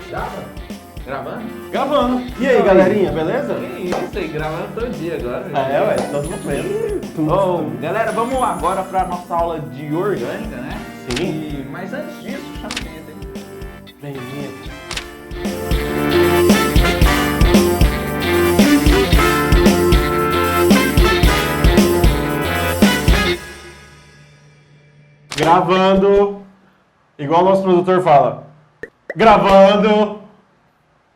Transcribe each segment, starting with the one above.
Grava? Gravando? Gravando. E aí, galerinha, beleza? Que isso aí, gravando todo dia agora. Ué, todo mundo vendo. Ô, galera, vamos agora para nossa aula de orgânica, né? Sim. Mas antes disso, chama a vinheta aí. Bem-vindo. Gravando. Igual o nosso produtor fala. Gravando.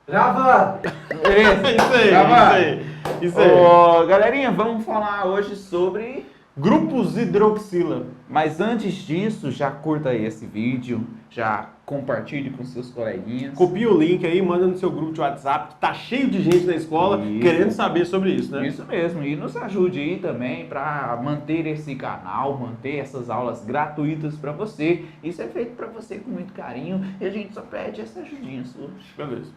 Gravando! Isso aí, Gravando. isso aí. Ô, galerinha, vamos falar hoje sobre... Grupos hidroxila. Mas antes disso, já curta aí esse vídeo, já compartilhe com seus coleguinhas. Copia o link aí, manda no seu grupo de WhatsApp, que tá cheio de gente na escola Isso. querendo saber sobre isso, né? Isso mesmo, e nos ajude aí também para manter esse canal, manter essas aulas gratuitas para você. Isso é feito para você com muito carinho e a gente só pede essa ajudinha sua. Beleza.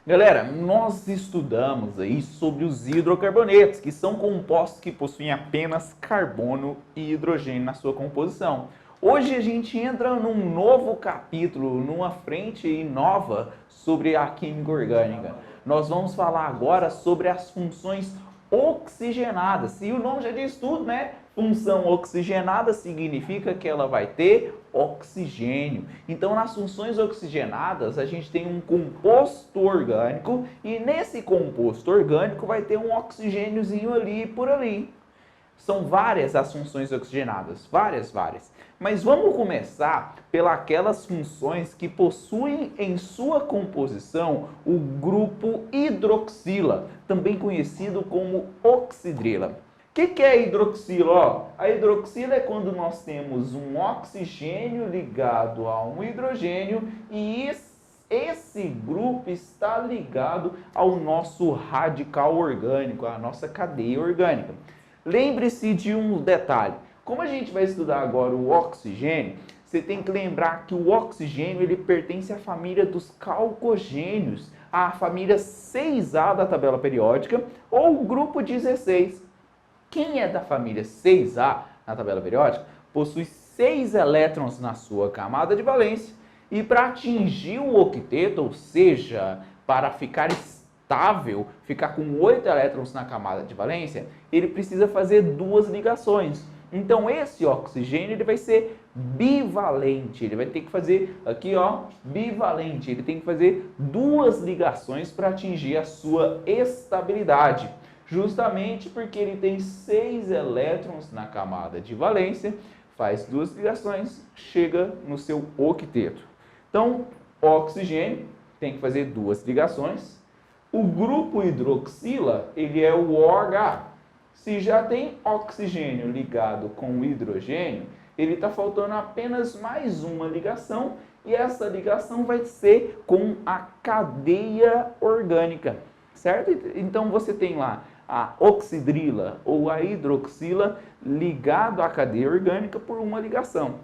Galera, nós estudamos aí sobre os hidrocarbonetos, que são compostos que possuem apenas carbono e hidrogênio na sua composição. Hoje a gente entra num novo capítulo, numa frente nova sobre a química orgânica. Nós vamos falar agora sobre as funções oxigenadas. E o nome já diz tudo, né? Função oxigenada significa que ela vai ter oxigênio. Então, nas funções oxigenadas, a gente tem um composto orgânico e nesse composto orgânico vai ter um oxigêniozinho ali e por ali. São várias as funções oxigenadas, várias. Mas vamos começar pelas funções que possuem em sua composição o grupo hidroxila, também conhecido como oxidrila. O que é hidroxila? A hidroxila é quando nós temos um oxigênio ligado a um hidrogênio e esse grupo está ligado ao nosso radical orgânico, à nossa cadeia orgânica. Lembre-se de um detalhe. Como a gente vai estudar agora o oxigênio, você tem que lembrar que o oxigênio ele pertence à família dos calcogênios, à família 6A da tabela periódica ou o grupo 16. Quem é da família 6A na tabela periódica possui 6 elétrons na sua camada de valência e para atingir o octeto, ou seja, para ficar estável, ficar com 8 elétrons na camada de valência, ele precisa fazer duas ligações. Então esse oxigênio ele vai ser bivalente, ele vai ter que fazer aqui bivalente, ele tem que fazer duas ligações para atingir a sua estabilidade. Justamente porque ele tem 6 elétrons na camada de valência, faz duas ligações, chega no seu octeto. Então, oxigênio tem que fazer duas ligações. O grupo hidroxila, ele é o OH. Se já tem oxigênio ligado com hidrogênio, ele está faltando apenas mais uma ligação e essa ligação vai ser com a cadeia orgânica, certo? Então, você tem lá a oxidrila ou a hidroxila ligado à cadeia orgânica por uma ligação.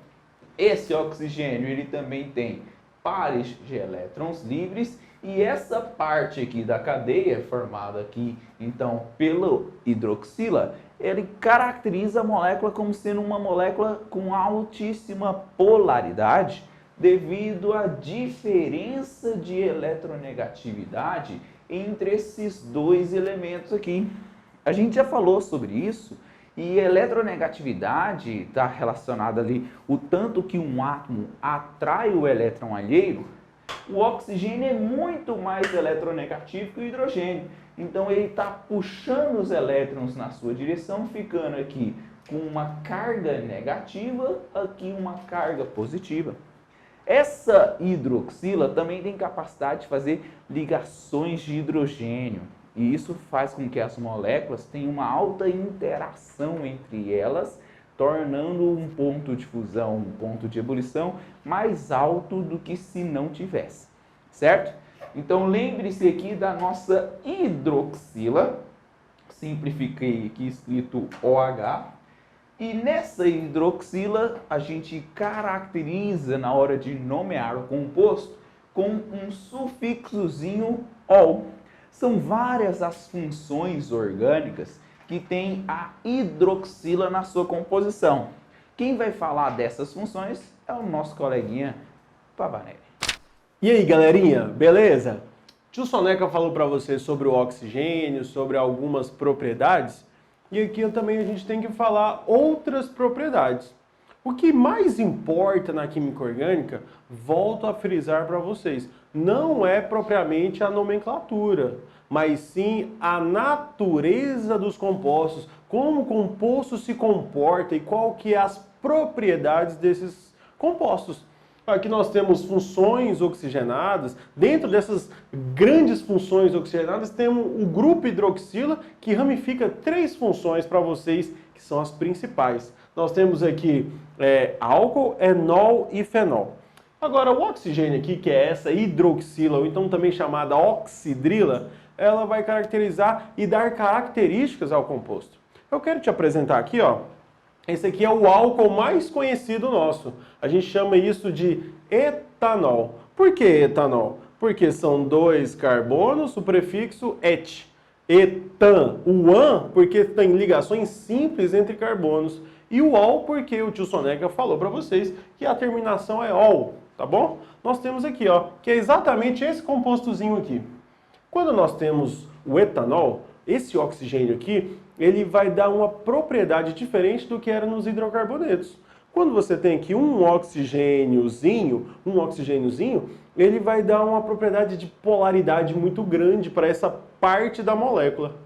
Esse oxigênio ele também tem pares de elétrons livres e essa parte aqui da cadeia, formada aqui então pelo hidroxila, ele caracteriza a molécula como sendo uma molécula com altíssima polaridade devido à diferença de eletronegatividade entre esses dois elementos aqui. A gente já falou sobre isso e a eletronegatividade está relacionada ali o tanto que um átomo atrai o elétron alheio. O oxigênio é muito mais eletronegativo que o hidrogênio. Então ele está puxando os elétrons na sua direção, ficando aqui com uma carga negativa, aqui uma carga positiva. Essa hidroxila também tem capacidade de fazer ligações de hidrogênio. E isso faz com que as moléculas tenham uma alta interação entre elas, tornando um ponto de fusão, um ponto de ebulição mais alto do que se não tivesse, certo? Então lembre-se aqui da nossa hidroxila, simplifiquei aqui escrito OH, e nessa hidroxila a gente caracteriza na hora de nomear o composto com um sufixozinho -ol. São várias as funções orgânicas que tem a hidroxila na sua composição. Quem vai falar dessas funções é o nosso coleguinha Pavanelli. E aí, galerinha, beleza? Tio Soneca falou para você sobre o oxigênio, sobre algumas propriedades, e aqui também a gente tem que falar outras propriedades. O que mais importa na química orgânica, volto a frisar para vocês, não é propriamente a nomenclatura, mas sim a natureza dos compostos, como o composto se comporta e qual que é as propriedades desses compostos. Aqui nós temos funções oxigenadas. Dentro dessas grandes funções oxigenadas, temos o grupo hidroxila, que ramifica 3 funções para vocês, que são as principais. Nós temos aqui álcool, enol e fenol. Agora, o oxigênio aqui, que é essa hidroxila, ou então também chamada oxidrila, ela vai caracterizar e dar características ao composto. Eu quero te apresentar aqui, ó. Esse aqui é o álcool mais conhecido nosso. A gente chama isso de etanol. Por que etanol? Porque são 2 carbonos, o prefixo et. Etan. O an, porque tem ligações simples entre carbonos. E o ol, porque o tio Soneca falou para vocês que a terminação é ol, tá bom? Nós temos aqui, ó, que é exatamente esse compostozinho aqui. Quando nós temos o etanol, esse oxigênio aqui, ele vai dar uma propriedade diferente do que era nos hidrocarbonetos. Quando você tem aqui um oxigêniozinho, ele vai dar uma propriedade de polaridade muito grande para essa parte da molécula.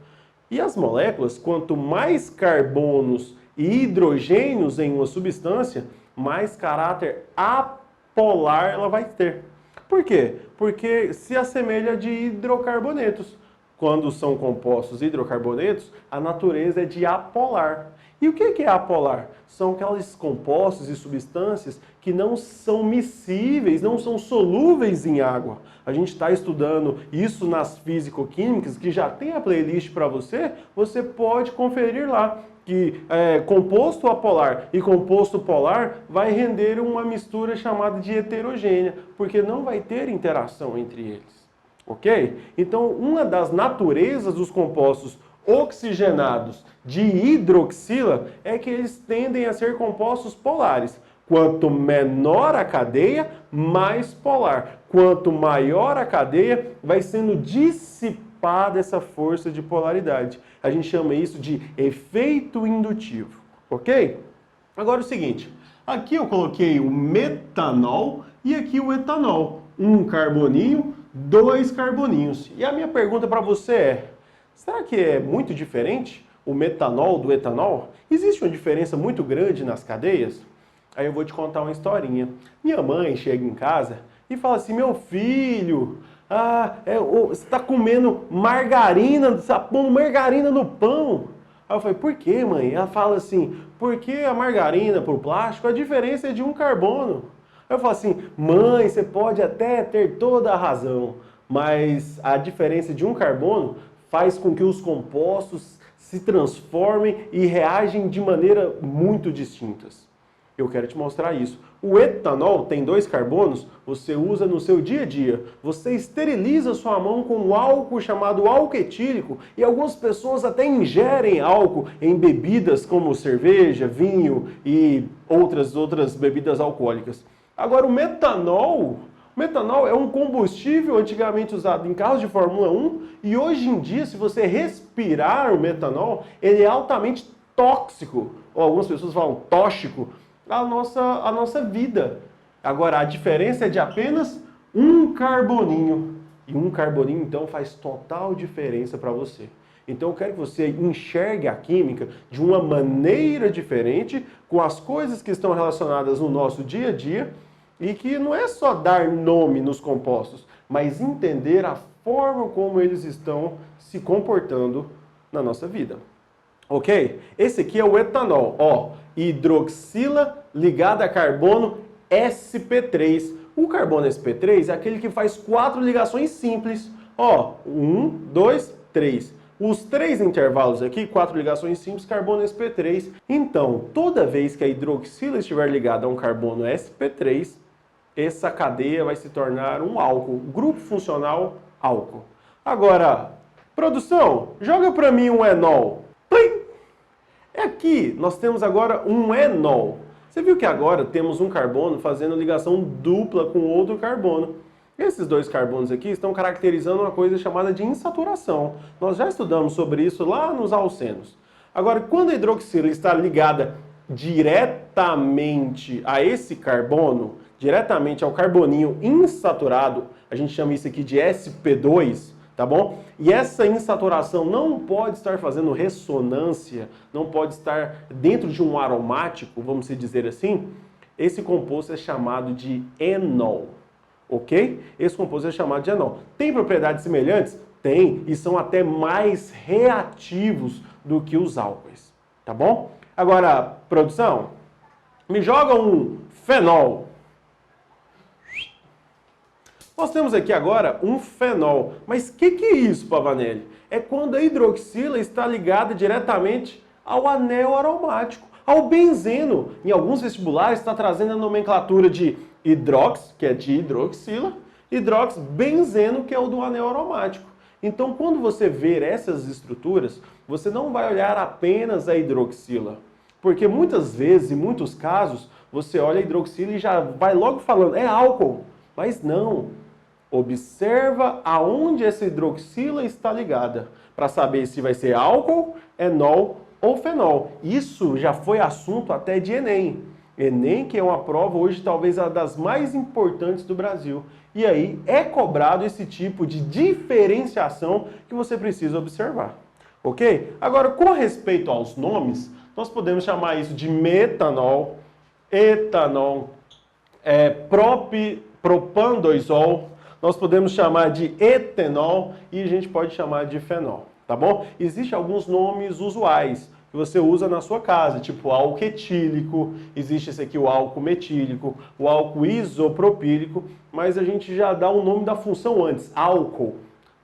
E as moléculas, quanto mais carbonos e hidrogênios em uma substância, mais caráter apolar ela vai ter. Por quê? Porque se assemelha de hidrocarbonetos. Quando são compostos hidrocarbonetos, a natureza é de apolar. E o que é apolar? São aqueles compostos e substâncias que não são miscíveis, não são solúveis em água. A gente está estudando isso nas físico-químicas, que já tem a playlist para você, você pode conferir lá. Que composto apolar e composto polar vai render uma mistura chamada de heterogênea, porque não vai ter interação entre eles. Ok? Então, uma das naturezas dos compostos oxigenados de hidroxila é que eles tendem a ser compostos polares. Quanto menor a cadeia, mais polar. Quanto maior a cadeia, vai sendo dissipada essa força de polaridade. A gente chama isso de efeito indutivo. Ok? Agora o seguinte, aqui eu coloquei o metanol e aqui o etanol. Um carboninho, 2 carboninhos. E a minha pergunta para você é, será que é muito diferente o metanol do etanol? Existe uma diferença muito grande nas cadeias? Aí eu vou te contar uma historinha. Minha mãe chega em casa e fala assim, meu filho, você está comendo margarina, você está pondo margarina no pão. Aí eu falei, por que, mãe? Ela fala assim, porque a margarina para o plástico, a diferença é de um carbono. Aí eu falo assim, mãe, você pode até ter toda a razão, mas a diferença de um carbono faz com que os compostos se transformem e reagem de maneira muito distintas. Eu quero te mostrar isso. O etanol tem 2 carbonos, você usa no seu dia a dia. Você esteriliza sua mão com um álcool chamado álcool etílico e algumas pessoas até ingerem álcool em bebidas como cerveja, vinho e outras bebidas alcoólicas. Agora, o metanol é um combustível antigamente usado em carros de Fórmula 1 e hoje em dia, se você respirar o metanol, ele é altamente tóxico, ou algumas pessoas falam tóxico, a nossa vida. Agora, a diferença é de apenas um carboninho. E um carboninho, então, faz total diferença para você. Então eu quero que você enxergue a química de uma maneira diferente, com as coisas que estão relacionadas no nosso dia a dia, e que não é só dar nome nos compostos, mas entender a forma como eles estão se comportando na nossa vida. Ok? Esse aqui é o etanol, ó, hidroxila ligada a carbono sp3. O carbono sp3 é aquele que faz 4 ligações simples. Ó, 1, 2, 3. Os 3 intervalos aqui, 4 ligações simples, carbono sp3. Então, toda vez que a hidroxila estiver ligada a um carbono sp3, essa cadeia vai se tornar um álcool. Grupo funcional, álcool. Agora, produção, joga para mim um enol. Plim! Aqui nós temos agora um enol. Você viu que agora temos um carbono fazendo ligação dupla com outro carbono. Esses dois carbonos aqui estão caracterizando uma coisa chamada de insaturação. Nós já estudamos sobre isso lá nos alcenos. Agora, quando a hidroxila está ligada diretamente a esse carbono, diretamente ao carboninho insaturado, a gente chama isso aqui de sp2, tá bom? E essa insaturação não pode estar fazendo ressonância, não pode estar dentro de um aromático, vamos dizer assim. Esse composto é chamado de enol, ok? Esse composto é chamado de enol. Tem propriedades semelhantes? Tem, e são até mais reativos do que os álcoois, tá bom? Agora, produção, me joga um fenol. Nós temos aqui agora um fenol. Mas o que é isso, Pavanelli? É quando a hidroxila está ligada diretamente ao anel aromático, ao benzeno. Em alguns vestibulares está trazendo a nomenclatura de hidrox, que é de hidroxila, hidroxbenzeno, que é o do anel aromático. Então, quando você ver essas estruturas, você não vai olhar apenas a hidroxila. Porque muitas vezes, em muitos casos, você olha a hidroxila e já vai logo falando, é álcool. Mas não. Observa aonde essa hidroxila está ligada, para saber se vai ser álcool, enol ou fenol. Isso já foi assunto até de Enem. Enem, que é uma prova hoje talvez a das mais importantes do Brasil. E aí é cobrado esse tipo de diferenciação que você precisa observar. Ok? Agora, com respeito aos nomes, nós podemos chamar isso de metanol, etanol, propandoisol, nós podemos chamar de etenol e a gente pode chamar de fenol, tá bom? Existem alguns nomes usuais que você usa na sua casa, tipo álcool etílico, existe esse aqui o álcool metílico, o álcool isopropílico, mas a gente já dá o nome da função antes, álcool,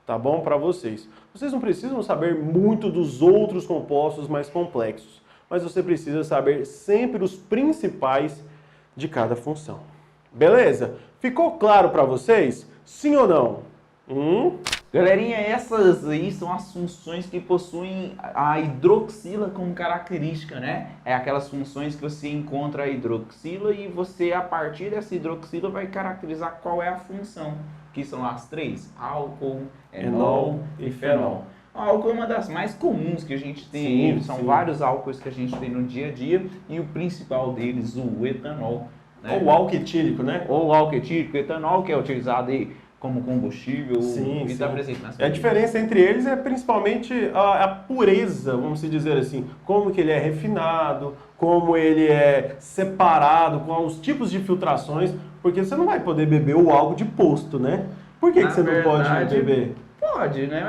tá bom? Para vocês. Vocês não precisam saber muito dos outros compostos mais complexos, mas você precisa saber sempre os principais de cada função. Beleza? Ficou claro para vocês? Sim ou não? Galerinha, essas aí são as funções que possuem a hidroxila como característica, né? É aquelas funções que você encontra a hidroxila e você, a partir dessa hidroxila, vai caracterizar qual é a função, que são as três, álcool, enol e fenol. O álcool é uma das mais comuns que a gente tem, são vários álcoois que a gente tem no dia a dia e o principal deles, o etanol. Né? Ou o álcool etílico, né? Ou o álcool etílico, etanol, que é utilizado aí como combustível e está presente nas A diferença entre eles é principalmente a pureza, vamos dizer assim, como que ele é refinado, como ele é separado, com os tipos de filtrações, porque você não vai poder beber o álcool de posto, né? Por que você não pode beber? Pode, né?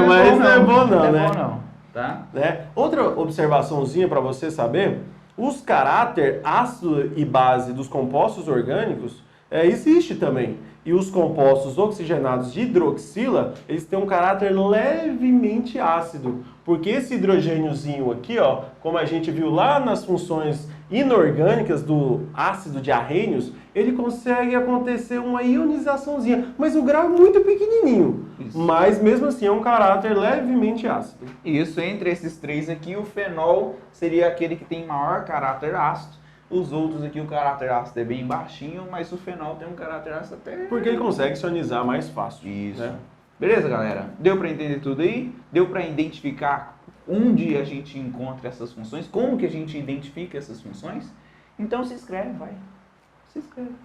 Mas não é bom não, né? Não é bom não, tá? Outra observaçãozinha para você saber, os caráter ácido e base dos compostos orgânicos existe também. E os compostos oxigenados de hidroxila, eles têm um caráter levemente ácido. Porque esse hidrogêniozinho aqui, ó, como a gente viu lá nas funções inorgânicas do ácido de arrênios, ele consegue acontecer uma ionizaçãozinha, mas o grau é muito pequenininho. Isso. Mas mesmo assim é um caráter levemente ácido. Isso, entre esses três aqui, o fenol seria aquele que tem maior caráter ácido. Os outros aqui, o caráter ácido é bem baixinho, mas o fenol tem um caráter ácido até... Porque ele consegue se ionizar mais fácil. Isso. Né? Beleza, galera? Deu para entender tudo aí? Deu para identificar onde a gente encontra essas funções? Como que a gente identifica essas funções? Então se inscreve, vai. Se inscreve.